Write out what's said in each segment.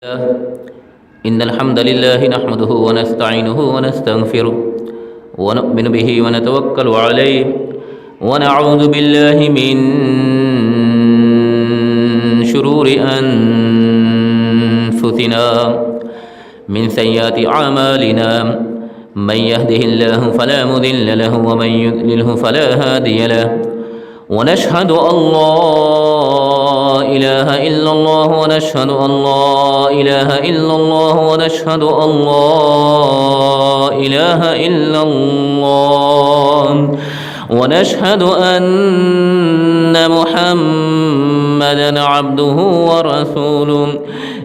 إن الحمد لله نحمده ونستعينه ونستغفره ونؤمن به ونتوكل عليه ونعوذ بالله من شرور أنفسنا من سيئات أعمالنا من يهده الله فلا مضل له ومن يضلله فلا هادي له ونشهد أن لا إله إلا الله ونشهد أن لا إله إلا الله ونشهد أن لا إله إلا الله ونشهد أن محمدا عبده ورسوله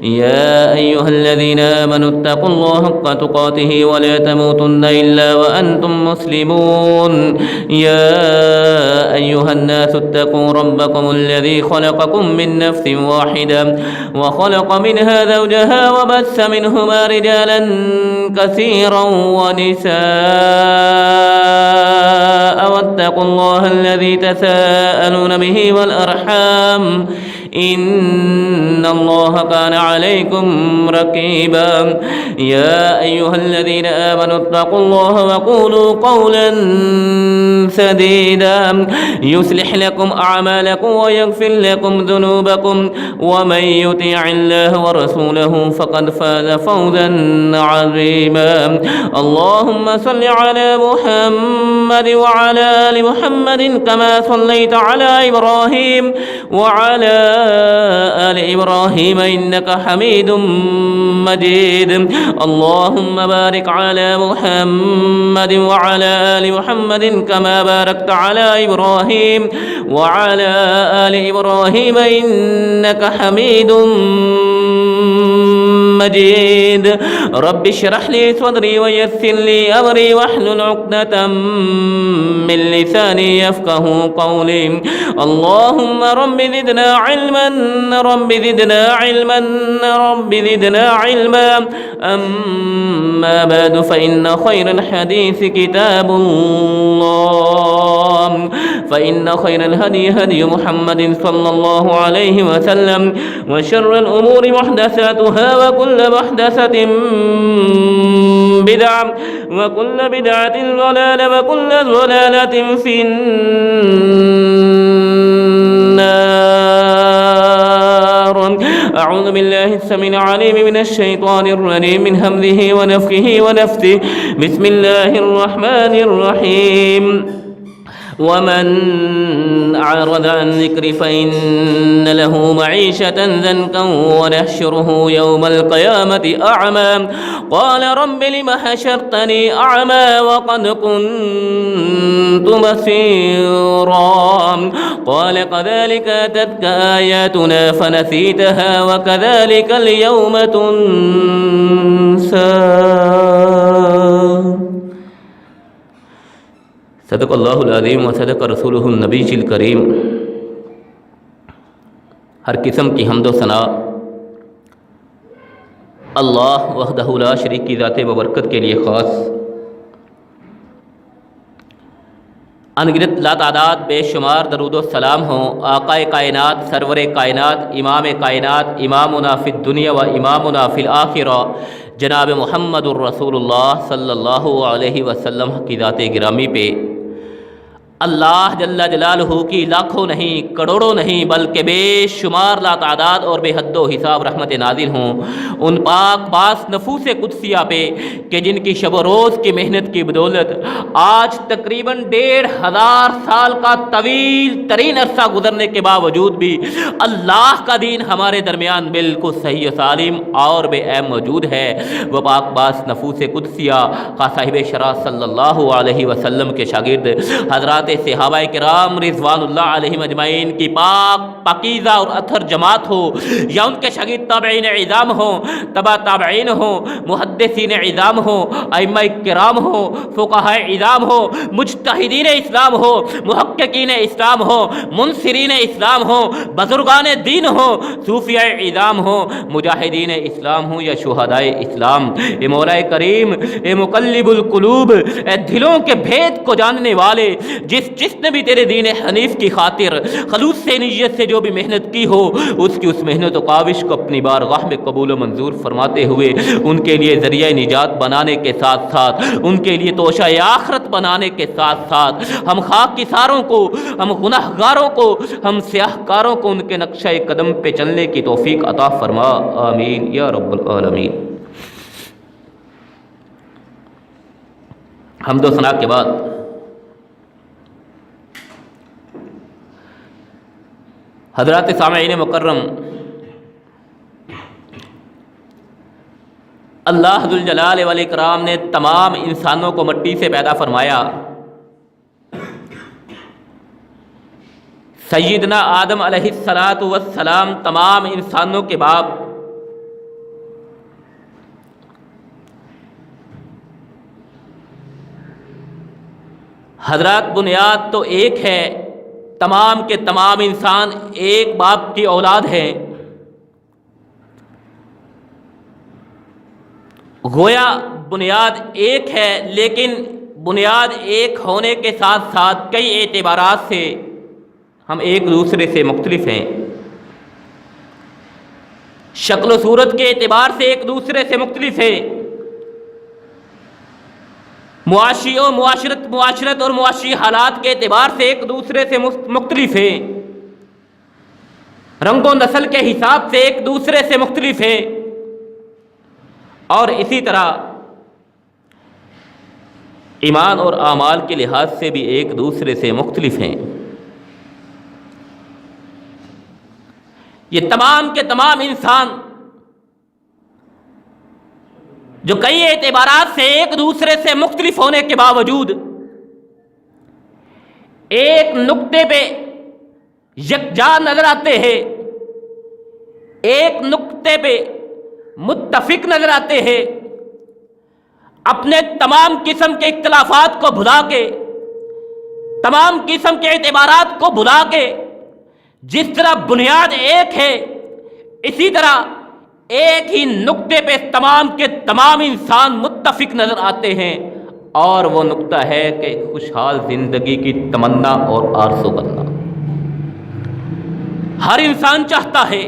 يا أيها الذين آمنوا اتقوا الله حق تقاته ولا تموتن إلا وأنتم مسلمون يا أيها الناس اتقوا ربكم الذي خلقكم من نفس واحدة وخلق منها زوجها وبث منهما رجالا كثيرا ونساء واتقوا الله الذي تساءلون به والأرحام إن الله كان عليكم رقيبا يا أيها الذين آمنوا اتقوا الله وقولوا قولا سديدا يصلح لكم أعمالكم ويغفر لكم ذنوبكم ومن يطع الله ورسوله فقد فاز فوزا عظيما اللهم صل على محمد وعلى آل محمد كما صليت على إبراهيم وعلى آل إبراهيم إنك حميد مجيد اللهم بارك على محمد وعلى آل محمد كما باركت على إبراهيم وعلى آل إبراهيم إنك حميد مجيد رب اشرح لي صدري ويسر لي أمري واحلل عقدة من لساني يفقه قولي اللهم رب زدنا علما رب زدنا علما رب زدنا علما أما بعد فإن خير الحديث كتاب الله فإن خير الهدي هدي محمد صلى الله عليه وسلم وشر الأمور محدثاتها وكل محدثة بدعة وكل بدعة ضلالة وكل ضلالة في النار أعوذ بالله السميع العليم من الشيطان الرجيم من همزه ونفخه ونفثه بسم الله الرحمن الرحيم ومن أعرض عن ذكري فإن له معيشة ضنكا ونحشره يوم القيامة أعمى قال رب لم حشرتني أعمى وقد كنت بصيرا قال كذلك أتتك آياتنا فنسيتها وكذلك اليوم تنسى صدق اللہ العظیم و صدق رسولہ النبی الکریم ہر قسم کی حمد و ثنا اللہ وحدہ لا شریک کی ذات ببرکت کے لیے خاص انگنت لا تعداد بے شمار درود و سلام ہوں آقائے کائنات سرور کائنات امام کائنات امامنا فی الدنیا و امامنا فی الآخرہ جناب محمد الرسول اللہ صلی اللہ علیہ وسلم کی ذات گرامی پہ اللہ جل جلالہ کی لاکھوں نہیں کروڑوں نہیں بلکہ بے شمار لا تعداد اور بے حد و حساب رحمت نازل ہوں ان پاک باس نفوس قدسیہ پہ کہ جن کی شب و روز کی محنت کی بدولت آج تقریباً 1500 سال کا طویل ترین عرصہ گزرنے کے باوجود بھی اللہ کا دین ہمارے درمیان بالکل صحیح و سالم اور بے عیب موجود ہے وہ پاک باس نفوس قدسیہ کا صاحب شرع صلی اللہ علیہ وسلم کے شاگرد حضرات صحابہ کرام رضوان اللہ علیہم اجمعین کی پاک پاکیزہ اور اطہر جماعت ہو یا ان کے شاگرد تابعین اعظام ہوں تبع تابعین ہوں محدثین اعظام ہوں ائمہ کرام ہوں فقہاء اعظام ہوں مجتہدین اسلام ہوں محققین اسلام ہوں منصرین اسلام ہوں بزرگان دین ہوں صوفیاء اعظام ہوں مجاہدین اسلام ہوں یا شہداء اسلام اے مولا کریم اے مقلب القلوب اے دلوں کے بھید کو جاننے والے جس نے بھی تیرے دین حنیف کی خاطر خلوص سے نیت سے جو بھی محنت کی ہو، اس کی اس محنت و کاوش کو اپنی بارگاہ میں قبول و منظور فرماتے ہوئے ان کے لیے ذریعہ نجات بنانے کے ساتھ ساتھ، ان کے لیے توشہ آخرت بنانے کے ساتھ ساتھ، ہم خاکساروں کو، ہم گناہ گاروں کو، ہم سیاہ کاروں کو ان کے نقشہ قدم پہ چلنے کی توفیق عطا فرما، آمین یا رب العالمین۔ حمد و ثنا کے بعد حضرات سامعین مکرم، اللہ ذو الجلال والاکرام نے تمام انسانوں کو مٹی سے پیدا فرمایا۔ سیدنا آدم علیہ السلام تمام انسانوں کے باپ، حضرات بنیاد تو ایک ہے، تمام کے تمام انسان ایک باپ کی اولاد ہیں۔ گویا بنیاد ایک ہے، لیکن بنیاد ایک ہونے کے ساتھ ساتھ کئی اعتبارات سے ہم ایک دوسرے سے مختلف ہیں۔ شکل و صورت کے اعتبار سے ایک دوسرے سے مختلف ہیں، معاشرت اور معاشی حالات کے اعتبار سے ایک دوسرے سے مختلف ہیں، رنگ و نسل کے حساب سے ایک دوسرے سے مختلف ہیں، اور اسی طرح ایمان اور اعمال کے لحاظ سے بھی ایک دوسرے سے مختلف ہیں۔ یہ تمام کے تمام انسان جو کئی اعتبارات سے ایک دوسرے سے مختلف ہونے کے باوجود ایک نقطے پہ یکجا نظر آتے ہیں، ایک نقطے پہ متفق نظر آتے ہیں، اپنے تمام قسم کے اختلافات کو بھلا کے، تمام قسم کے اعتبارات کو بھلا کے، جس طرح بنیاد ایک ہے اسی طرح ایک ہی نقطے پہ تمام کے تمام انسان متفق نظر آتے ہیں، اور وہ نقطہ ہے کہ خوشحال زندگی کی تمنا اور آرزو کرنا۔ ہر انسان چاہتا ہے،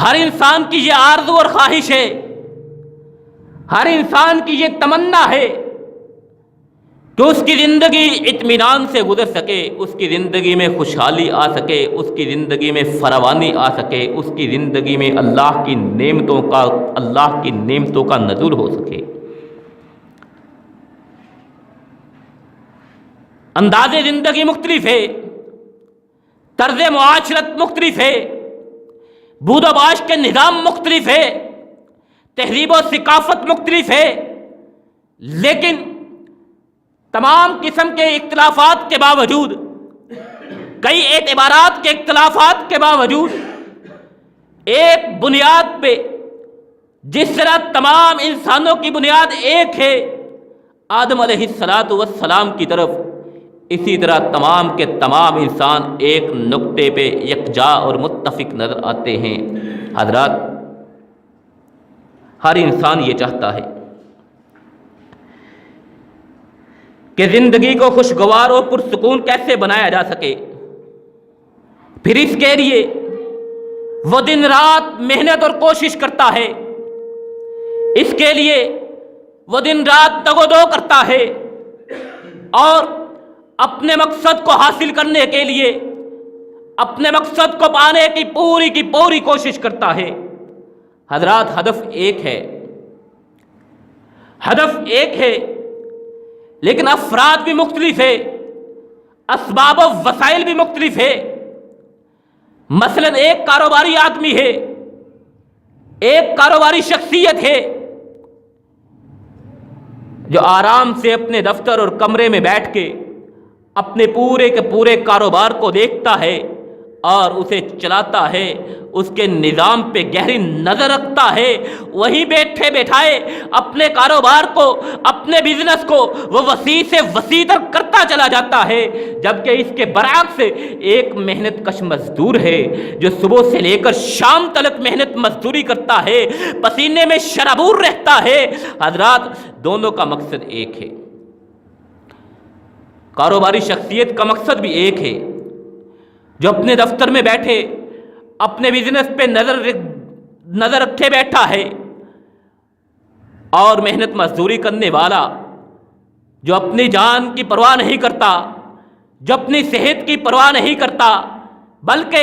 ہر انسان کی یہ آرزو اور خواہش ہے، ہر انسان کی یہ تمنا ہے کہ اس کی زندگی اطمینان سے گزر سکے، اس کی زندگی میں خوشحالی آ سکے، اس کی زندگی میں فراوانی آ سکے، اس کی زندگی میں اللہ کی نعمتوں کا نزول ہو سکے۔ انداز زندگی مختلف ہے، طرز معاشرت مختلف ہے، بود و باش کے نظام مختلف ہے، تہذیب و ثقافت مختلف ہے، لیکن تمام قسم کے اختلافات کے باوجود، کئی اعتبارات کے اختلافات کے باوجود، ایک بنیاد پہ جس طرح تمام انسانوں کی بنیاد ایک ہے آدم علیہ السلام کی طرف، اسی طرح تمام کے تمام انسان ایک نقطے پہ یکجا اور متفق نظر آتے ہیں۔ حضرات، ہر انسان یہ چاہتا ہے کہ زندگی کو خوشگوار اور پرسکون کیسے بنایا جا سکے، پھر اس کے لیے وہ دن رات محنت اور کوشش کرتا ہے، اس کے لیے وہ دن رات دگ و دو کرتا ہے، اور اپنے مقصد کو حاصل کرنے کے لیے، اپنے مقصد کو پانے کی پوری کوشش کرتا ہے۔ حضرات، ہدف ایک ہے، ہدف ایک ہے، لیکن افراد بھی مختلف ہے، اسباب و وسائل بھی مختلف ہے۔ مثلا ایک کاروباری آدمی ہے، ایک کاروباری شخصیت ہے جو آرام سے اپنے دفتر اور کمرے میں بیٹھ کے اپنے پورے کے پورے کاروبار کو دیکھتا ہے اور اسے چلاتا ہے، اس کے نظام پہ گہری نظر رکھتا ہے، وہیں بیٹھے بیٹھائے اپنے کاروبار کو، اپنے بزنس کو وہ وسیع سے وسیع تر کرتا چلا جاتا ہے۔ جبکہ اس کے برعکس ایک محنت کش مزدور ہے جو صبح سے لے کر شام تلک محنت مزدوری کرتا ہے، پسینے میں شرابور رہتا ہے۔ حضرات، دونوں کا مقصد ایک ہے، کاروباری شخصیت کا مقصد بھی ایک ہے، جو اپنے دفتر میں بیٹھے اپنے بزنس پہ نظر رکھے بیٹھا ہے، اور محنت مزدوری کرنے والا جو اپنی جان کی پرواہ نہیں کرتا، جو اپنی صحت کی پرواہ نہیں کرتا، بلکہ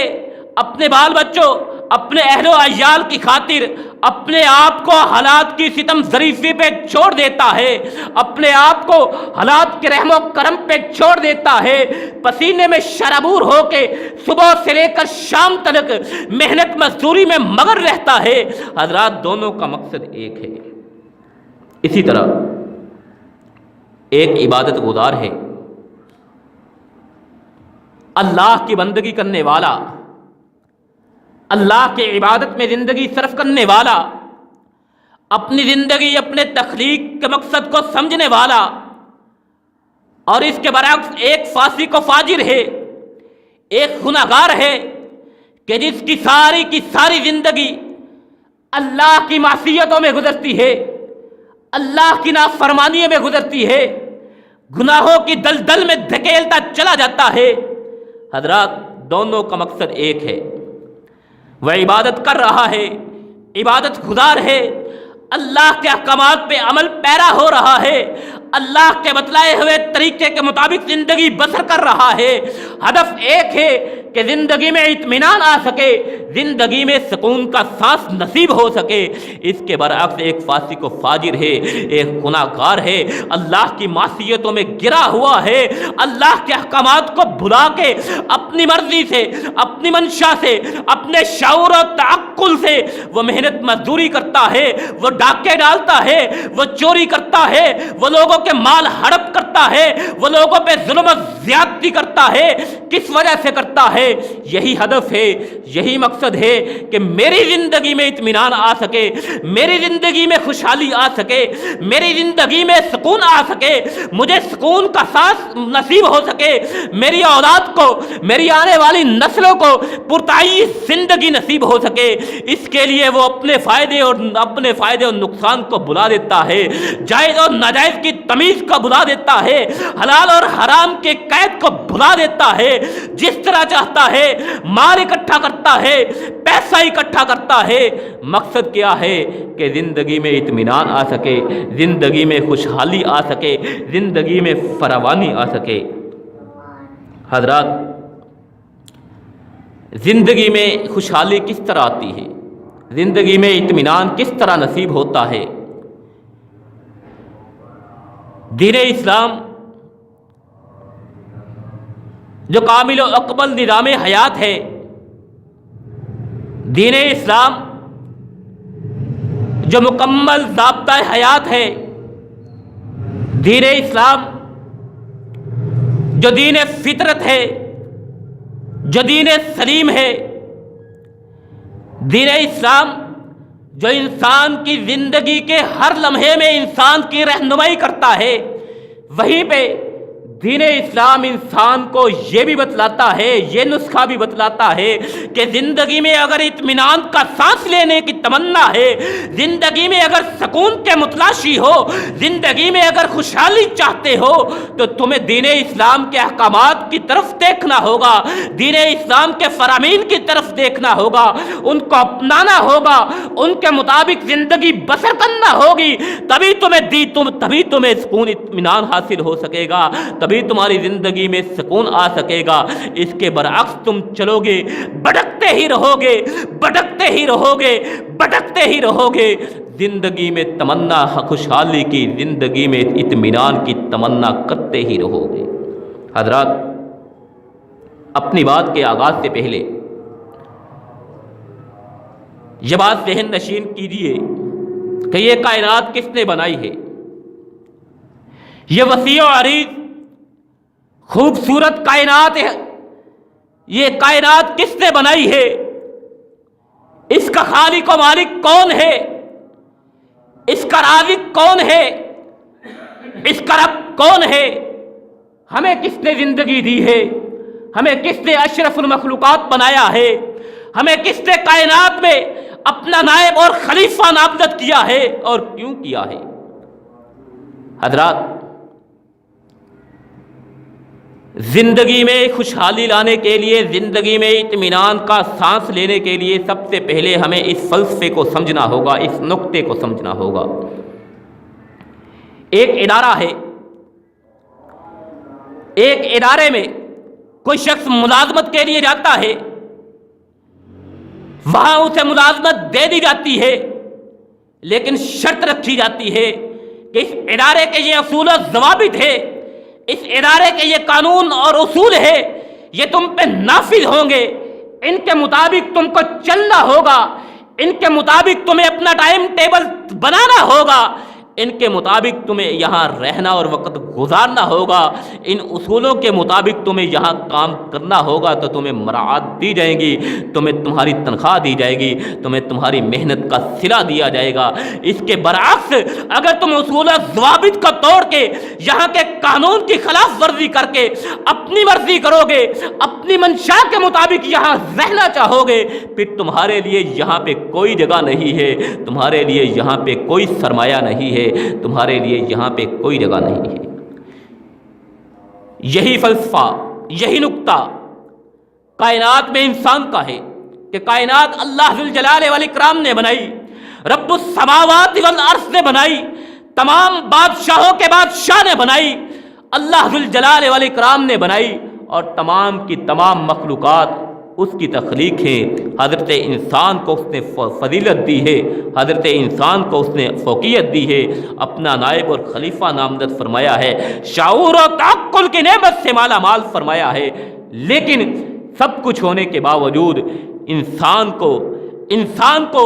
اپنے بال بچوں، اپنے اہل و عیال کی خاطر اپنے آپ کو حالات کی ستم ظریفی پہ چھوڑ دیتا ہے، اپنے آپ کو حالات کے رحم و کرم پہ چھوڑ دیتا ہے، پسینے میں شرابور ہو کے صبح سے لے کر شام تک محنت مزدوری میں مگن رہتا ہے۔ حضرات، دونوں کا مقصد ایک ہے۔ اسی طرح ایک عبادت گزار ہے، اللہ کی بندگی کرنے والا، اللہ کے عبادت میں زندگی صرف کرنے والا، اپنی زندگی اپنے تخلیق کے مقصد کو سمجھنے والا، اور اس کے برعکس ایک فاسق و فاجر ہے، ایک گنہگار ہے کہ جس کی ساری زندگی اللہ کی معصیتوں میں گزرتی ہے، اللہ کی نافرمانیوں میں گزرتی ہے، گناہوں کی دلدل میں دھکیلتا چلا جاتا ہے۔ حضرات، دونوں کا مقصد ایک ہے، وہ عبادت کر رہا ہے، عبادت گزار ہے، اللہ کے احکامات پہ عمل پیرا ہو رہا ہے، اللہ کے بتلائے ہوئے طریقے کے مطابق زندگی بسر کر رہا ہے۔ ہدف ایک ہے کہ زندگی میں اطمینان آ سکے، زندگی میں سکون کا سانس نصیب ہو سکے۔ اس کے برعکس ایک فاسق و فاجر ہے، ایک گناہگار ہے، اللہ کی معصیتوں میں گرا ہوا ہے، اللہ کے احکامات کو بھلا کے اپنی مرضی سے، اپنی منشا سے، اپنے شعور و تعقل سے وہ محنت مزدوری کرتا ہے، وہ ڈاکے ڈالتا ہے، وہ چوری کرتا ہے، وہ لوگوں کے مال ہڑپ کرتا ہے، وہ لوگوں پہ ظلم و زیادتی کرتا ہے۔ کس وجہ سے کرتا ہے؟ یہی ہدف ہے، یہی مقصد ہے کہ میری زندگی میں اطمینان آ سکے، میری زندگی میں خوشحالی آ سکے، میری زندگی میں سکون آ سکے، مجھے سکون کا سانس نصیب ہو سکے، میری اولاد کو، میری آنے والی نسلوں کو پرتعیش زندگی نصیب ہو سکے۔ اس کے لیے وہ اپنے فائدے اور نقصان کو بلا دیتا ہے، جائز اور ناجائز کی تمیز کو بلا دیتا ہے، حلال اور حرام کے قید کو بلا دیتا ہے، جس طرح چاہتا ہے مال اکٹھا کرتا ہے، پیسہ اکٹھا کرتا ہے۔ مقصد کیا ہے؟ کہ زندگی میں اطمینان آ سکے، زندگی میں خوشحالی آ سکے، زندگی میں فراوانی آ سکے۔ حضرات، زندگی میں خوشحالی کس طرح آتی ہے؟ زندگی میں اطمینان کس طرح نصیب ہوتا ہے؟ دین اسلام جو کامل و اکمل نظام حیات ہے، دین اسلام جو مکمل ضابطہ حیات ہے، دین اسلام جو دین فطرت ہے، جو دین سلیم ہے، دین اسلام جو انسان کی زندگی کے ہر لمحے میں انسان کی رہنمائی کرتا ہے، وہیں پہ دین اسلام انسان کو یہ بھی بتلاتا ہے، یہ نسخہ بھی بتلاتا ہے کہ زندگی میں اگر اطمینان کا سانس لینے کی تمنا ہے، زندگی میں اگر سکون کے متلاشی ہو، زندگی میں اگر خوشحالی چاہتے ہو، تو تمہیں دین اسلام کے احکامات کی طرف دیکھنا ہوگا، دین اسلام کے فرامین کی طرف دیکھنا ہوگا، ان کو اپنانا ہوگا، ان کے مطابق زندگی بسر کرنا ہوگی، تبھی تمہیں سکون اطمینان حاصل ہو سکے گا، تبھی تمہاری زندگی میں سکون آ سکے گا۔ اس کے برعکس تم چلو گے، بھٹکتے ہی رہو گے، بھٹکتے ہی رہو گے، بھٹکتے ہی رہو گے، زندگی میں تمنا خوشحالی کی، زندگی میں اطمینان کی تمنا کرتے ہی رہو گے۔ حضرات، اپنی بات کے آغاز سے پہلے یہ بات ذہن نشین کیجیے کہ یہ کائنات کس نے بنائی ہے؟ یہ وسیع و عریض خوبصورت کائنات ہے، یہ کائنات کس نے بنائی ہے؟ اس کا خالق و مالک کون ہے؟ اس کا رازق کون ہے؟ اس کا رب کون ہے؟ ہمیں کس نے زندگی دی ہے؟ ہمیں کس نے اشرف المخلوقات بنایا ہے؟ ہمیں کس نے کائنات میں اپنا نائب اور خلیفہ نامزد کیا ہے اور کیوں کیا ہے؟ حضرات، زندگی میں خوشحالی لانے کے لیے، زندگی میں اطمینان کا سانس لینے کے لیے سب سے پہلے ہمیں اس فلسفے کو سمجھنا ہوگا، اس نقطے کو سمجھنا ہوگا۔ ایک ادارہ ہے، ایک ادارے میں کوئی شخص ملازمت کے لیے جاتا ہے، وہاں اسے ملازمت دے دی جاتی ہے، لیکن شرط رکھی جاتی ہے کہ اس ادارے کے یہ اصول و ضوابط ہے، اس ادارے کے یہ قانون اور اصول ہے، یہ تم پہ نافذ ہوں گے، ان کے مطابق تم کو چلنا ہوگا، ان کے مطابق تمہیں اپنا ٹائم ٹیبل بنانا ہوگا، ان کے مطابق تمہیں یہاں رہنا اور وقت گزارنا ہوگا، ان اصولوں کے مطابق تمہیں یہاں کام کرنا ہوگا تو تمہیں مراعات دی جائیں گی، تمہیں تمہاری تنخواہ دی جائے گی، تمہیں تمہاری محنت کا صلہ دیا جائے گا۔ اس کے برعکس اگر تم اصول و ضوابط کو توڑ کے یہاں کے قانون کی خلاف ورزی کر کے اپنی مرضی کرو گے، اپنی منشا کے مطابق یہاں رہنا چاہو گے، پھر تمہارے لیے یہاں پہ کوئی جگہ نہیں ہے، تمہارے لیے یہاں پہ کوئی سرمایہ نہیں ہے، تمہارے لیے یہاں پہ کوئی جگہ نہیں ہے۔ یہی فلسفہ، یہی نقطہ کائنات میں انسان کا ہے کہ کائنات اللہ ذوالجلال والاکرام نے بنائی، رب السماوات والارض نے بنائی، تمام بادشاہوں کے بادشاہ نے بنائی، اللہ ذوالجلال والاکرام نے بنائی، اور تمام کی تمام مخلوقات اس کی تخلیق ہے۔ حضرت انسان کو اس نے فضیلت دی ہے، حضرت انسان کو اس نے فوقیت دی ہے، اپنا نائب اور خلیفہ نامزد فرمایا ہے، شعور و تعقل کی نعمت سے مالا مال فرمایا ہے، لیکن سب کچھ ہونے کے باوجود انسان کو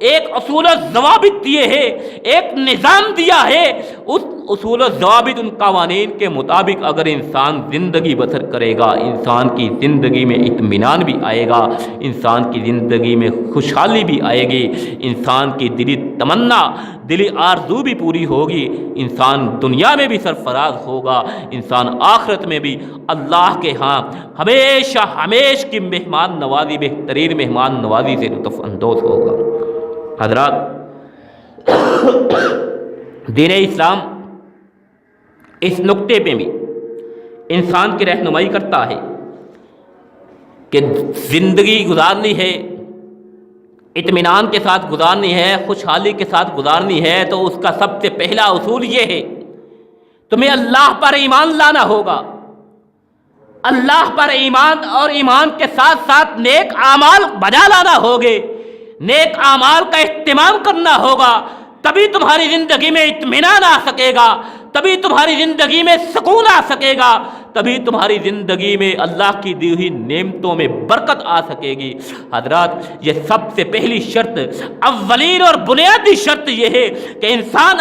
ایک اصول و ضوابط دیے ہیں، ایک نظام دیا ہے، اس اصول و ضوابط، ان قوانین کے مطابق اگر انسان زندگی بسر کرے گا، انسان کی زندگی میں اطمینان بھی آئے گا، انسان کی زندگی میں خوشحالی بھی آئے گی، انسان کی دلی تمنا، دلی آرزو بھی پوری ہوگی، انسان دنیا میں بھی سرفراز ہوگا، انسان آخرت میں بھی اللہ کے ہاں ہمیشہ ہمیش کی مہمان نوازی، بہترین مہمان نوازی سے لطف اندوز ہوگا۔ حضرات، دین اسلام اس نقطے پہ بھی انسان کی رہنمائی کرتا ہے کہ زندگی گزارنی ہے، اطمینان کے ساتھ گزارنی ہے، خوشحالی کے ساتھ گزارنی ہے، تو اس کا سب سے پہلا اصول یہ ہے، تمہیں اللہ پر ایمان لانا ہوگا، اللہ پر ایمان، اور ایمان کے ساتھ ساتھ نیک اعمال بجا لانا ہوگے، نیک اعمال کا اہتمام کرنا ہوگا، تبھی تمہاری زندگی میں اطمینان آ سکے گا، تبھی تمہاری زندگی میں سکون آ سکے گا، تبھی تمہاری زندگی میں اللہ کی دی ہوئی نعمتوں میں برکت آ سکے گی۔ حضرات، یہ سب سے پہلی شرط، اولین اور بنیادی شرط یہ ہے کہ انسان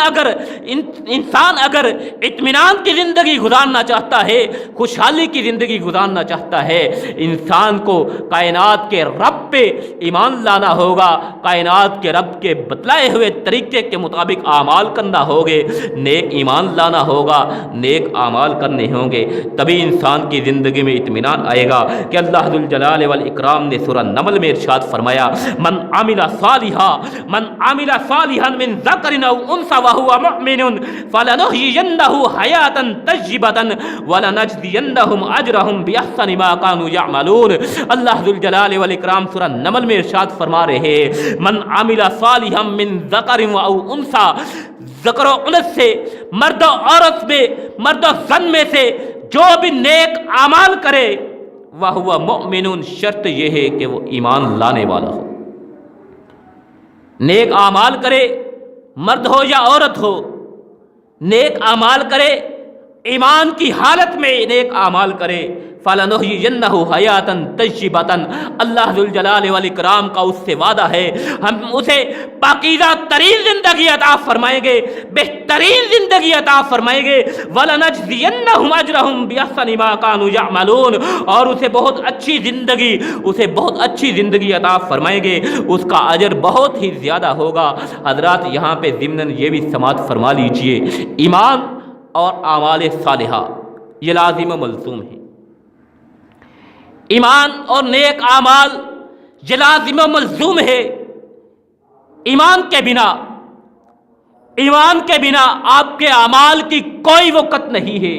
اگر اطمینان کی زندگی گزارنا چاہتا ہے، خوشحالی کی زندگی گزارنا چاہتا ہے، انسان کو کائنات کے رب پہ ایمان لانا ہوگا، کائنات کے رب کے بتلائے ہوئے طریقے کے مطابق اعمال کرنا ہوگے، نیک ایمان لانا ہوگا، نیک اعمال کرنے ہوں گے، تبھی انسان کی زندگی میں اطمینان آئے گا۔ کہ اللہ ذوالجلال والاکرام نے سورہ نمل میں ارشاد فرمایا، من عمل صالحا من ذکر او انثى وهو مؤمن فلنحيينه حیاتا طیبة ولنجزینهم اجرهم باحسن ما كانوا يعملون۔ اللہ ذوالجلال والاکرام سورہ نمل میں ارشاد فرما رہے ہیں، من عمل صالحا من ذکر او انثى، ذکر و انث سے، مرد و عورت میں، مرد و زن میں سے جو بھی نیک اعمال کرے، وَهُوَ مُؤْمِنٌ، شرط یہ ہے کہ وہ ایمان لانے والا ہو۔ نیک اعمال کرے، مرد ہو یا عورت ہو، نیک اعمال کرے، ایمان کی حالت میں نیک اعمال کرے، فَلَنُحْيِيَنَّهُ حَيَاةً طَيِّبَةً، اللہ ذوالجلال والاکرام کا اس سے وعدہ ہے، ہم اسے پاکیزہ ترین زندگی عطا فرمائیں گے، بہترین زندگی عطا فرمائیں گے، وَلَنَجْزِيَنَّهُمْ أَجْرَهُمْ بِأَحْسَنِ مَا كَانُوا يَعْمَلُونَ، اور اسے بہت اچھی زندگی عطا فرمائیں گے، اس کا اجر بہت ہی زیادہ ہوگا۔ حضرات، یہاں پہ ضمناً یہ بھی سماعت فرما لیجئے، ایمان اور اعمال صالحہ یہ لازم و ملزوم ہے۔ ایمان اور نیک اعمال یہ لازم و ملزوم ہے۔ ایمان کے بنا آپ کے اعمال کی کوئی وقت نہیں ہے،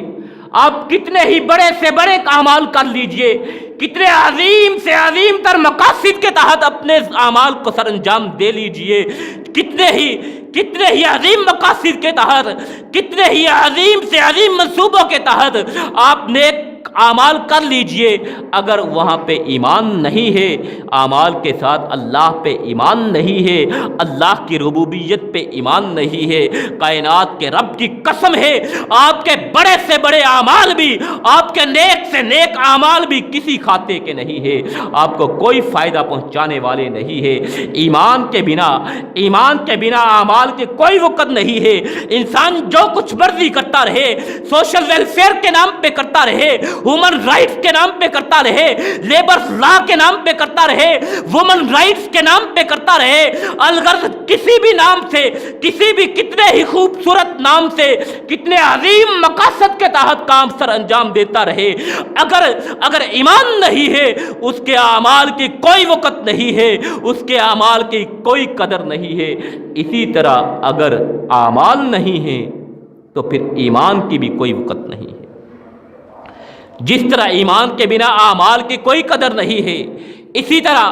آپ کتنے ہی بڑے سے بڑے اعمال کر لیجئے، کتنے عظیم سے عظیم تر مقاصد کے تحت اپنے اعمال کو سر انجام دے لیجئے، کتنے ہی عظیم مقاصد کے تحت، کتنے ہی عظیم سے عظیم منصوبوں کے تحت آپ نیک اعمال کر لیجئے، اگر وہاں پہ ایمان نہیں ہے، اعمال کے ساتھ اللہ پہ ایمان نہیں ہے، اللہ کی ربوبیت پہ ایمان نہیں ہے، کائنات کے رب کی قسم ہے آپ کے بڑے سے بڑے اعمال بھی، آپ کے نیک سے نیک اعمال بھی کسی کھاتے کے نہیں ہے، آپ کو کوئی فائدہ پہنچانے والے نہیں ہے۔ ایمان کے بنا اعمال کے کوئی وقت نہیں ہے۔ انسان جو کچھ مرضی کرتا رہے، سوشل ویلفیئر کے نام پہ کرتا رہے، ہیومن رائٹس کے نام پہ کرتا رہے، لیبر لا کے نام پہ کرتا رہے، وومن رائٹس کے نام پہ کرتا رہے، الغرض کسی بھی نام سے، کسی بھی کتنے ہی خوبصورت نام سے، کتنے عظیم مقاصد کے تحت کام سر انجام دیتا رہے، اگر ایمان نہیں ہے اس کے اعمال کی کوئی وقت نہیں ہے، اس کے اعمال کی کوئی قدر نہیں ہے۔ اسی طرح اگر اعمال نہیں ہیں تو پھر ایمان کی بھی کوئی وقت نہیں ہے۔ جس طرح ایمان کے بنا اعمال کی کوئی قدر نہیں ہے، اسی طرح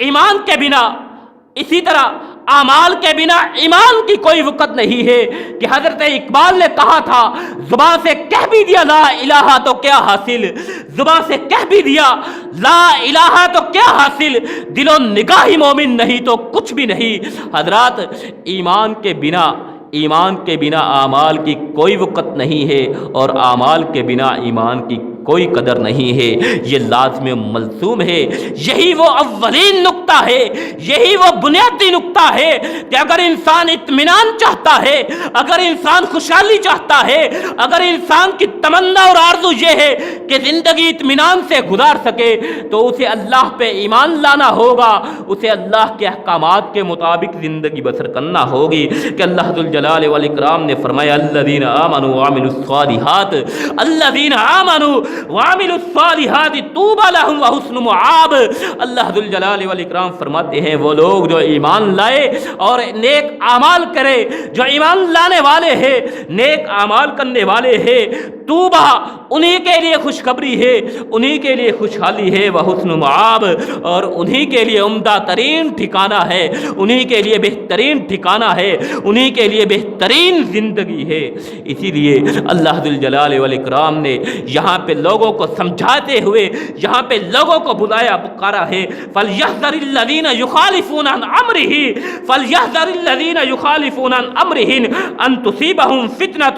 اعمال کے بنا ایمان کی کوئی وقت نہیں ہے کہ حضرت اقبال نے کہا تھا، زبان سے کہہ بھی دیا لا الہ تو کیا حاصل، زبان سے کہہ بھی دیا لا الہ تو کیا حاصل، دل و نگاہ مومن نہیں تو کچھ بھی نہیں۔ حضرات، ایمان کے بنا اعمال کی کوئی وقت نہیں ہے، اور اعمال کے بنا ایمان کی کوئی قدر نہیں ہے۔ یہ لازم ملزوم ہے، یہی وہ اولین نقطہ ہے، یہی وہ بنیادی نقطہ ہے کہ اگر انسان اطمینان چاہتا ہے، اگر انسان خوشحالی چاہتا ہے، اگر انسان کی تمنا اور آرزو یہ ہے کہ زندگی اطمینان سے گزار سکے، تو اسے اللہ پہ ایمان لانا ہوگا، اسے اللہ کے احکامات کے مطابق زندگی بسر کرنا ہوگی۔ کہ اللہ ذوالجلال والاکرام نے فرمایا الذین آمنوا وعملوا الصالحات، الذین آمنوا وعملوا الصالحات طوبی لہم وحسن مآب۔ اللہ ذوالجلال والاکرام فرماتے ہیں وہ لوگ جو ایمان لائے اور نیک اعمال کرے، جو ایمان لانے والے ہیں، نیک اعمال کرنے والے ہیں، طوبی، انہی کے لیے خوشخبری ہے، انہی کے لیے خوشحالی ہے، وحسن مآب، اور انہی کے لیے عمدہ ترین ٹھکانہ ہے، انہی کے لیے بہترین ٹھکانہ ہے، انہی کے لیے بہترین زندگی ہے۔ اسی لیے اللہ ذوالجلال والاکرام نے یہاں پہ لوگوں کو سمجھاتے ہوئے، یہاں پہ لوگوں کو بلایا پکارا ہے، فَلْيَحْذَرِ الَّذِينَ يُخَالِفُونَ عَنْ أَمْرِهِ فَلْيَحْذَرِ الَّذِينَ يُخَالِفُونَ عَنْ أَمْرِهِ أَن تُصِيبَهُمْ فِتْنَةٌ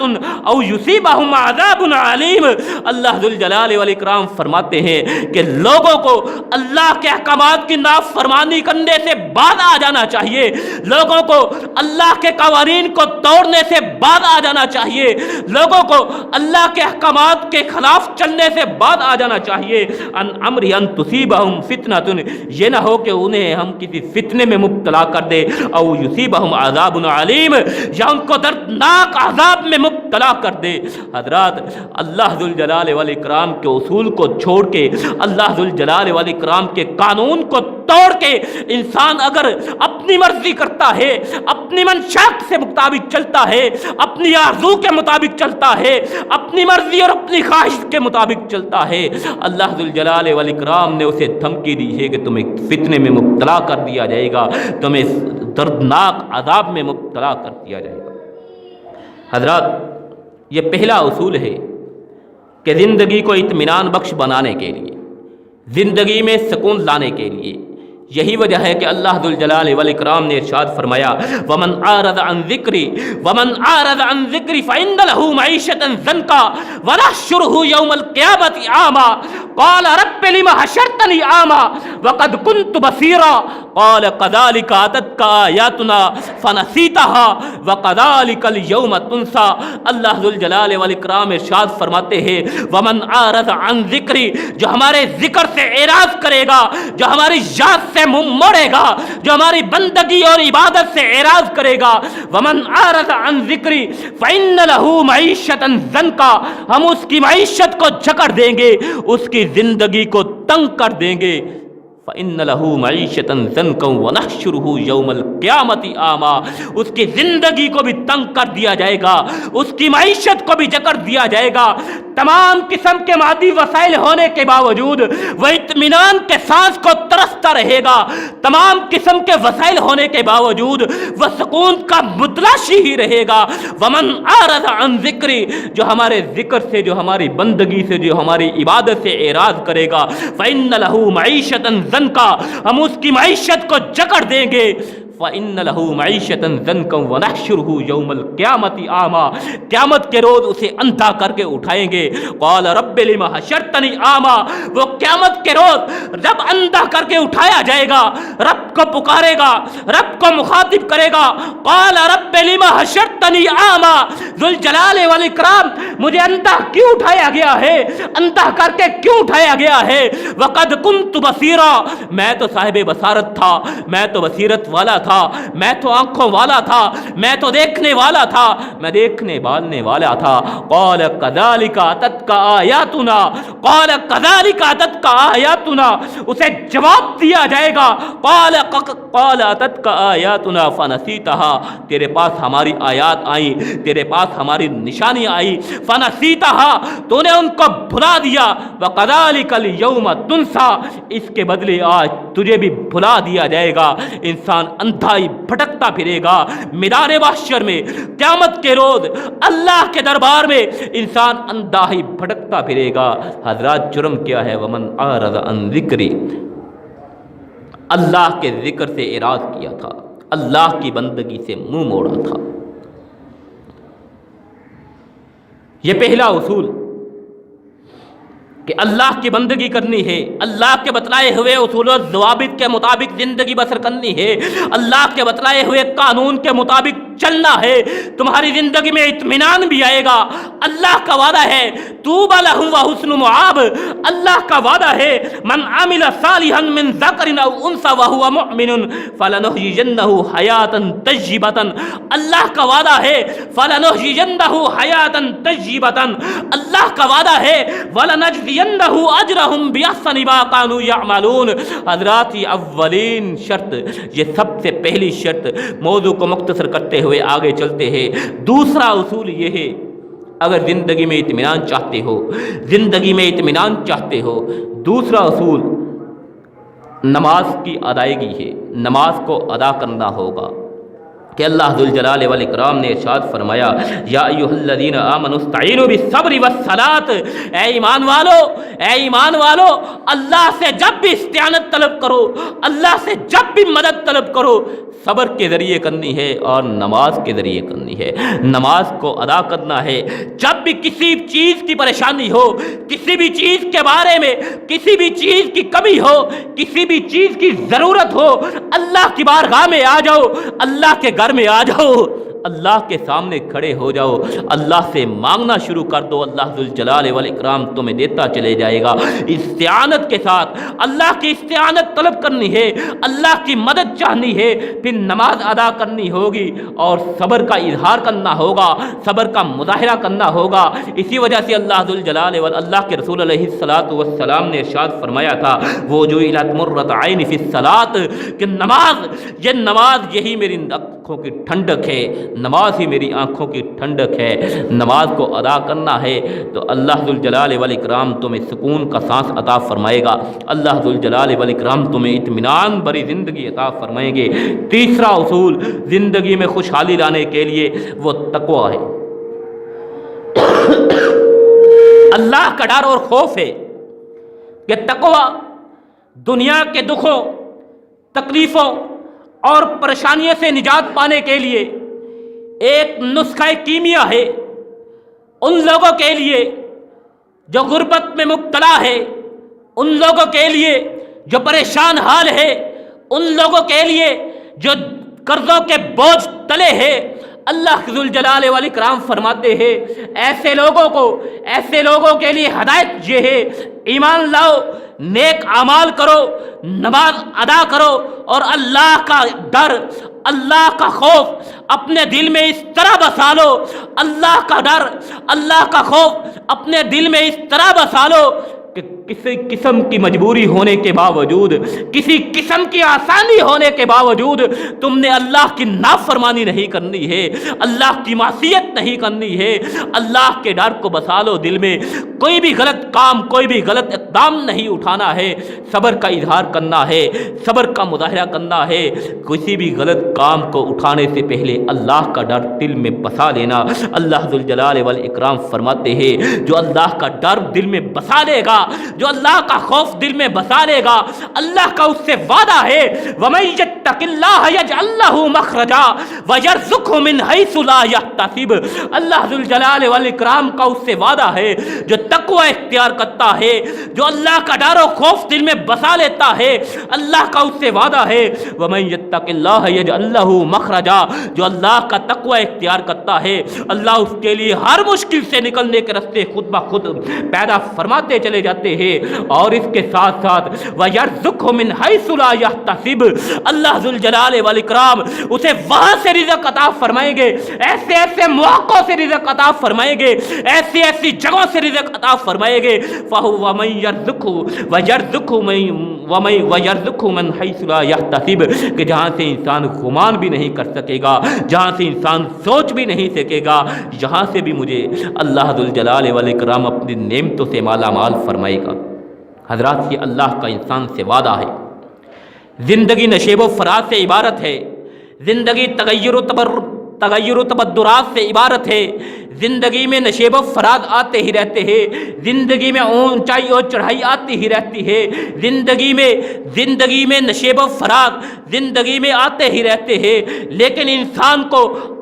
أَوْ يُصِيبَهُمْ عَذَابٌ عَلِيمٌ۔ اللہ ذوالجلال والاکرام فرماتے ہیں کہ لوگوں کو اللہ کے احکامات کی نافرمانی کرنے سے باز آ جانا چاہیے، لوگوں کو اللہ کے قوانین کو توڑنے سے باز آ جانا چاہیے، لوگوں کو اللہ کے احکامات کے خلاف چلنے سے باز آ جانا چاہیے۔ ان امر ان تصیبہم فتنۃ، یہ نہ ہو کہ انہیں ہم کسی فتنے میں مبتلا کر دے، او یصیبہم عذاب علیم، یا ان کو دردناک عذاب میں مبتلا کر دے۔ حضرات، اللہ ذوالجلال والاکرام کے اصول کو چھوڑ کے، اللہ ذوالجلال والاکرام کے قانون کو توڑ کے انسان اگر اپنی مرضی کرتا ہے، اپنی منشاء سے مطابق چلتا ہے، اپنی آرزو کے مطابق چلتا ہے، اپنی مرضی اور اپنی خواہش کے مطابق چلتا ہے، اللہ ذوالجلال والاکرام نے اسے دھمکی دی ہے کہ تمہیں فتنے میں مبتلا کر دیا جائے گا، تمہیں دردناک عذاب میں مبتلا کر دیا جائے گا۔ حضرات، یہ پہلا اصول ہے کہ زندگی کو اطمینان بخش بنانے کے لیے، زندگی میں سکون لانے کے لیے، یہی وجہ ہے کہ اللہ ذوالجلال والاکرام نے ارشاد فرمایا وَمَنْ أَعْرَضَ عَنْ ذِكْرِي فَإِنَّ لَهُ مَعِيشَةً ضَنْكًا وَنَحْشُرُهُ يَوْمَ الْقِيَامَةِ أَعْمَى قَالَ رَبِّ لِمَ حَشَرْتَنِي أَعْمَى وَقَدْ كُنْتُ بَصِيرًا قَالَ كَذَلِكَ أَتَتْكَ آيَاتُنَا فَنَسِيتَهَا وَكَذَلِكَ الْيَوْمَ تُنْسَى۔ اللہ ذوالجلال والاکرام ارشاد فرماتے ہیں وَمَنْ أَعْرَضَ عَنْ ذِكْرِي، جو ہمارے ذکر سے اعراض کرے گا، جو ہماری یاد سے منہ موڑے گا، جو ہماری بندگی اور عبادت سے اعراض کرے گا، وَمَنْ أَعْرَضَ عَنْ ذِكْرِي فَإِنَّ لَهُ مَعِيشَةً ضَنْكًا، ہم اس کی معیشت کو جکڑ دیں گے، اس کی زندگی کو تنگ کر دیں گے۔ فَإِنَّ لَهُ مَعِيشَةً ضَنْكًا وَنَحْشُرُهُ يَوْمَ الْقِيَامَةِ أَعْمَى، اس کی زندگی کو بھی تنگ کر دیا جائے گا، اس کی معیشت کو بھی جکڑ دیا جائے گا، تمام قسم کے مادی وسائل ہونے کے باوجود وہ اطمینان کے سانس کو ترستا رہے گا، تمام قسم کے وسائل ہونے کے باوجود وہ سکون کا متلاشی ہی رہے گا۔ ومن اعرض عن ذکری، جو ہمارے ذکر سے، جو ہماری بندگی سے، جو ہماری عبادت سے اعراض کرے گا، فإن له معیشۃ ضنکا، ہم اس کی معیشت کو جکڑ دیں گے۔ فإن له معیشۃ ضنکا ونحشره یوم القیامۃ اعمی، قیامت کے روز اسے اندھا کر کے اٹھائیں گے۔ قال رب لم حشرتنی اعمی، وہ قیامت کے روز جب اندھا کر کے اٹھایا جائے گا، رب کو پکارے گا، رب کو مخاطب کرے گا، قال رب لم حشرتنی اعمی، ذوالجلال والاکرام مجھے اندھا کیوں اٹھایا گیا ہے، اندھا کر کے کیوں اٹھایا گیا ہے؟ وقد کنت بصیرا، میں تو صاحب بصارت تھا، میں تو بصیرت والا تھا، میں تو آنکھوں والا تھا، میں تو دیکھنے والا تھا، میں دیکھنے بالنے والا تھا۔ قال كذلك اتتك آیاتنا، قال كذلك اتتك آیاتنا، اسے جواب دیا جائے گا، قال اتتك آیاتنا فنسیتها، تیرے پاس ہماری آیات آئیں، تیرے پاس ہماری نشانی آئی، فنسیتها، تو نے ان کو بھلا دیا، وكذلك اليوم تنسى، اس کے بدلے آج تجھے بھی بھلا دیا جائے گا۔ انسان اندھائی بھٹکتا پھرے گا میدان محشر میں، قیامت کے روز اللہ کے دربار میں انسان اندھا ہی بھٹکتا پھرے گا۔ حضرات جرم کیا ہے؟ ومن اعرض عن ذکری، اللہ کے ذکر سے اعراض کیا تھا، اللہ کی بندگی سے منہ موڑا تھا۔ یہ پہلا اصول کہ اللہ کی بندگی کرنی ہے، اللہ کے بتلائے ہوئے اصول و ضوابط کے مطابق زندگی بسر کرنی ہے، اللہ کے بتلائے ہوئے قانون کے مطابق چلنا ہے، تمہاری زندگی میں اطمینان بھی آئے گا۔ اللہ کا وعدہ ہے طوبی لہم وحسن مآب، اللہ کا وعدہ ہے من عمل صالحا من ذکر او انثی وهو مؤمن فلنحیینہ حیاۃ طیبۃ، اللہ کا وعدہ ہے فلنحیینہ حیاۃ طیبۃ، اللہ کا وعدہ ہے ولنجزینہ اجرہم باحسن ما كانوا یعملون۔ حضرات یہ اولین شرط، یہ سب سے پہلی شرط، موضوع کو مختصر کرتے ہوئے آگے چلتے ہیں۔ دوسرا اصول یہ ہے، اگر زندگی میں اطمینان چاہتے ہو، زندگی میں اطمینان چاہتے ہو، دوسرا اصول نماز کی ادائیگی ہے، نماز کو ادا کرنا ہوگا۔ کہ اللہ ذوالجلال والاکرام نے ارشاد فرمایا یا ایھا الذین آمنوا استعینوا بالصبر والصلاۃ، اے ایمان والو، اے ایمان والو، اللہ سے جب بھی استعانت طلب کرو، اللہ سے جب بھی مدد طلب کرو، صبر کے ذریعے کرنی ہے اور نماز کے ذریعے کرنی ہے، نماز کو ادا کرنا ہے۔ جب بھی کسی چیز کی پریشانی ہو، کسی بھی چیز کے بارے میں کسی بھی چیز کی کمی ہو، کسی بھی چیز کی ضرورت ہو، اللہ کی بارگاہ میں آ جاؤ، اللہ کے گھر میں آ جاؤ، اللہ کے سامنے کھڑے ہو جاؤ، اللہ سے مانگنا شروع کر دو، اللہ ذوالجلال والاکرام تمہیں دیتا چلے جائے گا۔ استعانت کے ساتھ اللہ کی استعانت طلب کرنی ہے، اللہ کی مدد چاہنی ہے، پھر نماز ادا کرنی ہوگی اور صبر کا اظہار کرنا ہوگا، صبر کا مظاہرہ کرنا ہوگا۔ اسی وجہ سے اللہ ذوالجلال اللہ کے رسول علیہ الصلوۃ والسلام نے ارشاد فرمایا تھا وہ جو جعلت مرۃ عین فی الصلاۃ، کہ نماز یہی میری آنکھوں کی ٹھنڈک ہے، نماز ہی میری آنکھوں کی ٹھنڈک ہے۔ نماز کو ادا کرنا ہے تو اللہ ذوالجلال والاکرام تمہیں سکون کا سانس عطا فرمائے گا، اللہ ذوالجلال والاکرام تمہیں اطمینان بھری زندگی عطا فرمائیں گے۔ تیسرا اصول زندگی میں خوشحالی لانے کے لیے وہ تقویٰ ہے، اللہ کا ڈر اور خوف ہے کہ تقویٰ دنیا کے دکھوں، تکلیفوں اور پریشانیوں سے نجات پانے کے لیے ایک نسخہ کیمیا ہے۔ ان لوگوں کے لیے جو غربت میں مبتلا ہے، ان لوگوں کے لیے جو پریشان حال ہے، ان لوگوں کے لیے جو قرضوں کے بوجھ تلے ہے، اللہ ذوالجلال والاکرام فرماتے ہیں ایسے لوگوں کے لیے ہدایت یہ ہے، ایمان لاؤ، نیک اعمال کرو، نماز ادا کرو اور اللہ کا ڈر، اللہ کا خوف اپنے دل میں اس طرح بسا لو، اللہ کا ڈر، اللہ کا خوف اپنے دل میں اس طرح بسا لو کہ کسی قسم کی مجبوری ہونے کے باوجود، کسی قسم کی آسانی ہونے کے باوجود تم نے اللہ کی نافرمانی نہیں کرنی ہے، اللہ کی معصیت نہیں کرنی ہے، اللہ کے ڈر کو بسا لو دل میں، کوئی بھی غلط کام، کوئی بھی غلط اقدام نہیں اٹھانا ہے، صبر کا اظہار کرنا ہے، صبر کا مظاہرہ کرنا ہے، کسی بھی غلط کام کو اٹھانے سے پہلے اللہ کا ڈر دل میں بسا لینا۔ اللہ ذوالجلال والاکرام فرماتے ہیں جو اللہ کا ڈر دل میں بسا لے گا، جو اللہ کا خوف دل میں بسا لے گا، اللہ کا اس سے وعدہ ہے وَمَن يَتَّقِ اللَّهَ يَجْعَل لَّهُ مَخْرَجًا وَيَرْزُقْهُ مِنْ حَيْثُ لَا يَحْتَسِبُ۔ اللہ ذوالجلال والاکرام کا اس سے وعدہ ہے جو تقوی اختیار کرتا ہے، جو اللہ کا ڈر و خوف دل میں بسا لیتا ہے، اللہ کا اس سے وعدہ ہے وَمَن يَتَّقِ اللَّهَ يَجْعَل لَّهُ مَخْرَجًا، جو اللہ کا تقوی اختیار کرتا ہے اللہ اس کے لیے ہر مشکل سے نکلنے کے راستے خود بخود پیدا فرماتے چلے جاتے ہیں۔ اور اس کے ساتھ ساتھ وَيَرْزُقْهُ مِنْ حَيْثُ لَا يَحْتَسِبُ، اللہ ذوالجلال والاکرام اسے وہاں سے رزق عطا فرمائیں گے، ایسے ایسے مواقع سے رزق عطا فرمائیں گے، ایسی ایسی جگہوں سے رزق عطا فرمائیں گے۔ وَمَن يَرْزُقْهُ مِنْ حَيْثُ لَا يَحْتَسِبُ، کہ جہاں سے انسان گمان بھی نہیں کر سکے گا، جہاں سے انسان سوچ بھی نہیں سکے گا، جہاں سے بھی مجھے اللہ ذوالجلال والاکرام اپنی نعمتوں سے مالا مال فرمائے گا۔ حضرات یہ اللہ کا انسان سے وعدہ ہے۔ زندگی نشیب و فراز سے عبارت ہے، زندگی تغیر و تبدرات سے عبارت ہے، زندگی میں نشیب و فراز آتے ہی رہتے ہیں، زندگی میں اونچائی اور چڑھائی آتی ہی رہتی ہے، زندگی میں نشیب و فراز زندگی میں آتے ہی رہتے ہیں، لیکن انسان کو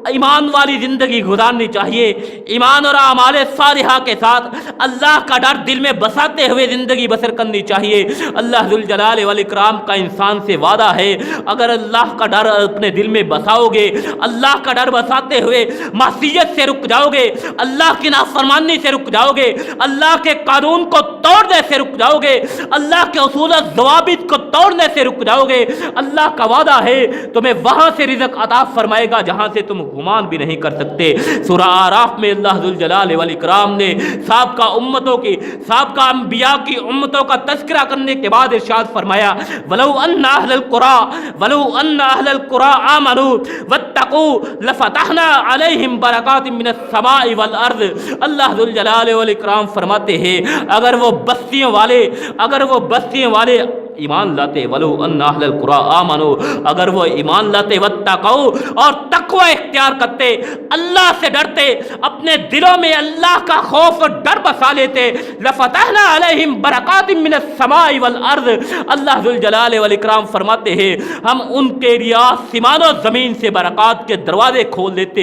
ایمان والی زندگی گزارنی چاہیے، ایمان اور اعمال صالحہ کے ساتھ اللہ کا ڈر دل میں بساتے ہوئے زندگی بسر کرنی چاہیے۔ اللہ ذوالجلال والاکرام کا انسان سے وعدہ ہے اگر اللہ کا ڈر اپنے دل میں بساؤ گے، اللہ کا ڈر بساتے ہوئے معصیت سے رک جاؤ گے، اللہ کی نافرمانی سے رک جاؤ گے، اللہ کے قانون کو توڑنے سے رک جاؤ گے، اللہ کے اصول و ضوابط کو توڑنے سے رک جاؤ گے، اللہ کا وعدہ ہے تمہیں وہاں سے رزق عطا فرمائے گا جہاں سے تم گمان بھی نہیں کر سکتے۔ سورہ اعراف میں اللہ ذوالجلال والاکرام نے سابقہ امتوں کی، سابقہ انبیاء کی امتوں کا تذکرہ کرنے کے بعد ارشاد فرمایا وَلَوْ أَنَّ أَهْلَ الْقُرَىٰ آمَنُوا وَاتَّقُوا لَفَتَحْنَا عَلَيْهِمْ بَرَكَاتٍ مِّنَ السَّمَاءِ وَالْأَرْضِ۔ اللہ ذوالجلال والاکرام فرماتے ہیں اگر وہ بستیوں والے ایمان لاتے، وَلَوْ أَنَّ أَهْلَ الْقُرَىٰ آمَنُوا، اگر وہ ایمان لاتے، وَاتَّقَوْا اور تقوی اختیار کرتے، اللہ سے ڈرتے، اپنے دلوں میں اللہ کا خوف اور ڈر بسا لیتے، لَفَتَحْنَا عَلَيْهِمْ بَرَكَاتٍ مِّنَ السَّمَاءِ وَالْأَرْضِ۔ اللہ ذوالجلال والاکرام فرماتے ہیں ہم ان کے لیے آسمان و زمین سے برکات کے دروازے کھول دیتے،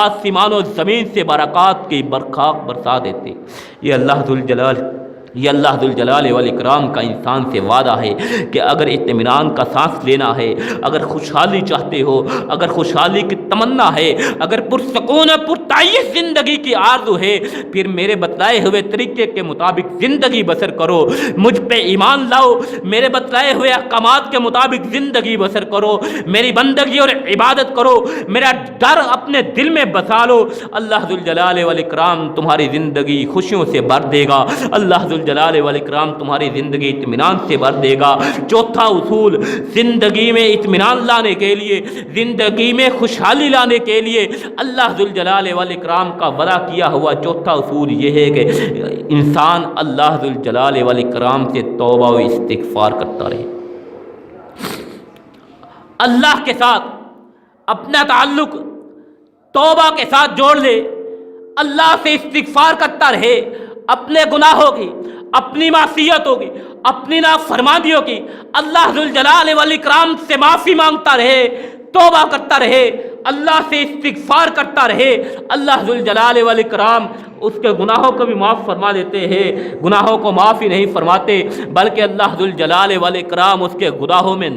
آسمان و زمین سے برکات کی برخاک برسا دیتے۔ یہ اللہ ذوالجلال والاکرام کا انسان سے وعدہ ہے کہ اگر اطمینان کا سانس لینا ہے، اگر خوشحالی چاہتے ہو، اگر خوشحالی کی تمنا ہے، اگر پرسکون و پرتعیش زندگی کی آرزو ہے، پھر میرے بتلائے ہوئے طریقے کے مطابق زندگی بسر کرو، مجھ پہ ایمان لاؤ، میرے بتلائے ہوئے احکامات کے مطابق زندگی بسر کرو، میری بندگی اور عبادت کرو، میرا ڈر اپنے دل میں بسا لو، اللہ ذوالجلال والاکرام تمہاری زندگی خوشیوں سے بھر دے گا، اللہ ذوالجلال والاکرام تمہاری زندگی اطمینان سے بھر دے گا۔ چوتھا اصول زندگی میں اطمینان لانے کے لیے، زندگی میں خوشحالی لانے کے لیے اللہ ذوالجلال والاکرام کا وعدہ کیا ہوا چوتھا اصول یہ ہے کہ انسان اللہ ذوالجلال والاکرام سے توبہ و استغفار کرتا رہے، اللہ کے ساتھ اپنا تعلق توبہ کے ساتھ جوڑ لے، اللہ سے استغفار کرتا رہے، اپنے گناہوں کی، اپنی معصیتوں کی، اپنی نافرمانیوں کی اللہ ذوالجلال والاکرام سے معافی مانگتا رہے، توبہ کرتا رہے، اللہ سے استغفار کرتا رہے، اللہ ذوالجلال والاکرام اس کے گناہوں کو بھی معاف فرما دیتے ہیں، گناہوں کو معاف ہی نہیں فرماتے بلکہ اللہ ذوالجلال والاکرام اس کے گناہوں میں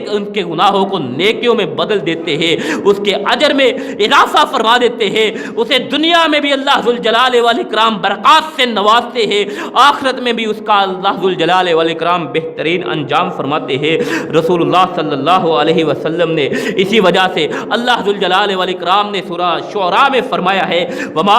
ان کے گناہوں کو نیکیوں میں بدل دیتے ہیں، اس کے اجر میں اضافہ فرما دیتے ہیں، اسے دنیا میں بھی اللہ ذوالجلال والاکرام برکات سے نوازتے ہیں، آخرت میں بھی اس کا اللہ ذوالجلال والاکرام بہترین انجام فرماتے ہیں۔ رسول اللہ صلی اللہ علیہ وسلم نے اسی وجہ سے اللہ ذوالجلال والاکرام نے سورہ شعراء میں فرمایا ہے وَمَا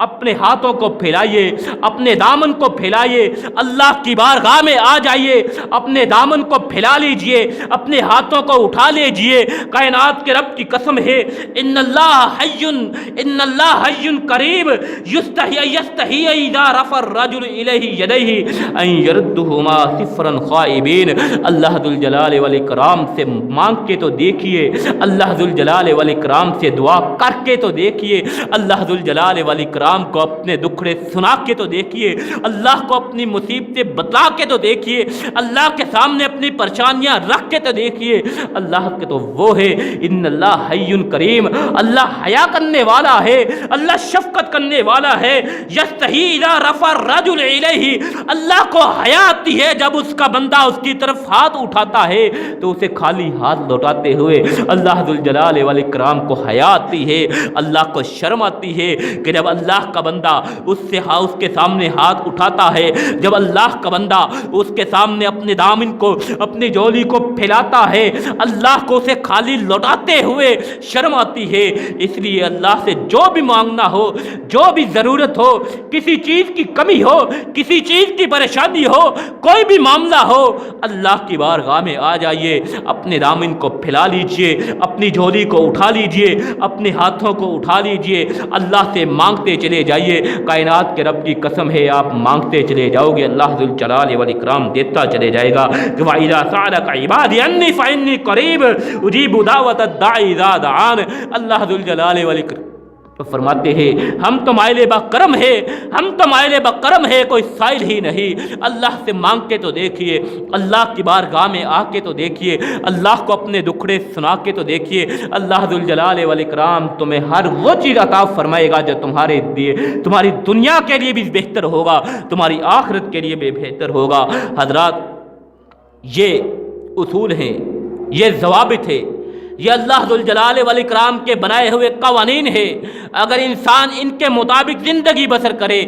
اپنے ہاتھوں کو پھیلائیے، اپنے دامن کو پھیلائیے، اللہ کی بارگاہ میں آ جائیے، اپنے دامن کو پھیلا لیجئے، اپنے ہاتھوں کو اٹھا لیجئے۔ کائنات کے رب کی قسم ہے، ان اللہ حی قریب یستحی اذا رفع الرجل الیہ یدیہ ان یردہما صفرا خائبین۔ اللہ ذوالجلال والاکرام سے مانگ کے تو دیکھیے، اللہ ذوالجلال والاکرام سے دعا کر کے تو دیکھیے، اللہ ذوالجلال والاکرام کو اپنے دکھڑے سنا کے تو دیکھیے، اللہ کو اپنی مصیبتیں بتلا کے تو دیکھیے، اللہ کے سامنے اپنی پریشانیاں رکھ کے تو دیکھیے۔ اللہ کے تو وہ ہے، ان اللہ حی کریم، اللہ حیا کرنے والا ہے، اللہ شفقت کرنے والا ہے۔ یستحی اذا رفع الرجل الیہ، اللہ کو حیا آتی ہے جب اس کا بندہ اس کی طرف ہاتھ اٹھاتا ہے تو اسے خالی ہاتھ لوٹاتے ہوئے اللہ ذوالجلال والاکرام کو حیا آتی ہے، اللہ کو شرم آتی ہے کہ جب اللہ کا بندہ اس کے سامنے ہاتھ اٹھاتا ہے، جب اللہ کا بندہ اس کے سامنے اپنے دامن کو، اپنی جولی کو پھیلاتا ہے، اللہ کو اسے خالی لوٹاتے ہوئے شرم آتی ہے۔ اس لیے اللہ سے جو بھی مانگنا ہو، جو بھی ضرورت ہو، کسی چیز کی کمی ہو، کسی چیز کی پریشانی ہو، کوئی بھی معاملہ ہو، اللہ کی بارگاہ میں آ جائیے، اپنے دامن کو پھیلا لیجئے، اپنی جولی کو اٹھا لیجئے، اپنے ہاتھوں کو اٹھا لیجئے، اللہ سے مانگتے چلے جائیے۔ کائنات کے رب کی قسم ہے، آپ مانگتے چلے جاؤ گے، اللہ ذوالجلال والاکرام دیتا چلے جائے گا۔ وَإِذَا سَأَلَكَ عِبَادِي عَنِّي فَإِنِّي قَرِيبٌ أُجِيبُ دَعْوَةَ الدَّاعِ إِذَا دَعَانِ۔ اللہ ذوالجلال والاکرام فرماتے ہیں ہم تو مائل بکرم ہے، ہم تو مائل بکرم ہے، کوئی سائل ہی نہیں۔ اللہ سے مانگ کے تو دیکھیے، اللہ کی بارگاہ میں آ کے تو دیکھیے، اللہ کو اپنے دکھڑے سنا کے تو دیکھیے، اللہ ذوالجلال والاکرام تمہیں ہر وہ چیز عطا فرمائے گا جو تمہاری دنیا کے لیے بھی بہتر ہوگا، تمہاری آخرت کے لیے بھی بہتر ہوگا۔ حضرات، یہ اصول ہیں، یہ ضوابط ہے، یہ اللہ ذوالجلال والاکرام کے بنائے ہوئے قوانین ہے۔ اگر انسان ان کے مطابق زندگی بسر کرے،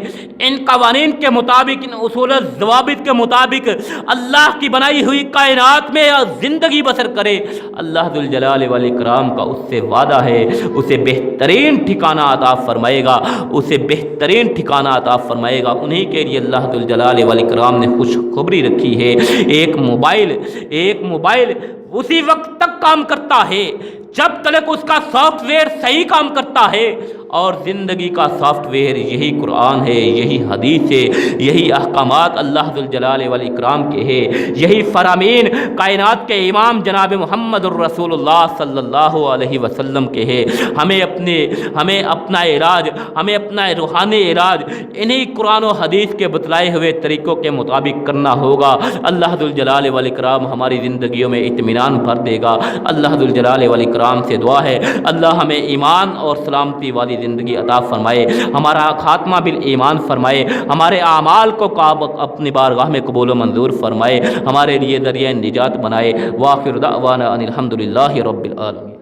ان قوانین کے مطابق، ان اصول ضوابط کے مطابق اللہ کی بنائی ہوئی کائنات میں زندگی بسر کرے، اللہ ذوالجلال والاکرام کا اس سے وعدہ ہے، اسے بہترین ٹھکانہ عطا فرمائے گا، اسے بہترین ٹھکانہ عطا فرمائے گا۔ انہی کے لیے اللہ ذوالجلال والاکرام نے خوشخبری رکھی ہے۔ ایک موبائل اسی وقت تک کام کرتا ہے جب تک اس کا سافٹ ویئر صحیح کام کرتا ہے، اور زندگی کا سافٹ ویئر یہی قرآن ہے، یہی حدیث ہے، یہی احکامات اللہ ذوالجلال والاکرام کے ہے، یہی فرامین کائنات کے امام جناب محمد الرسول اللہ صلی اللہ علیہ وسلم کے ہے۔ ہمیں اپنا علاج، ہمیں اپنا روحانی علاج انہی قرآن و حدیث کے بتلائے ہوئے طریقوں کے مطابق کرنا ہوگا۔ اللہ ذوالجلال والاکرام ہماری زندگیوں میں اطمینان بھر دے گا۔ اللہ ذوالجلال والاکرام سے دعا ہے اللہ ہمیں ایمان اور سلامتی والی زندگی عطا فرمائے، ہمارا خاتمہ بالایمان فرمائے، ہمارے اعمال کو اپنی بارگاہ میں قبول و منظور فرمائے، ہمارے لیے ذریعہ نجات بنائے۔ وآخر دعوانا ان الحمد للہ رب العالمین۔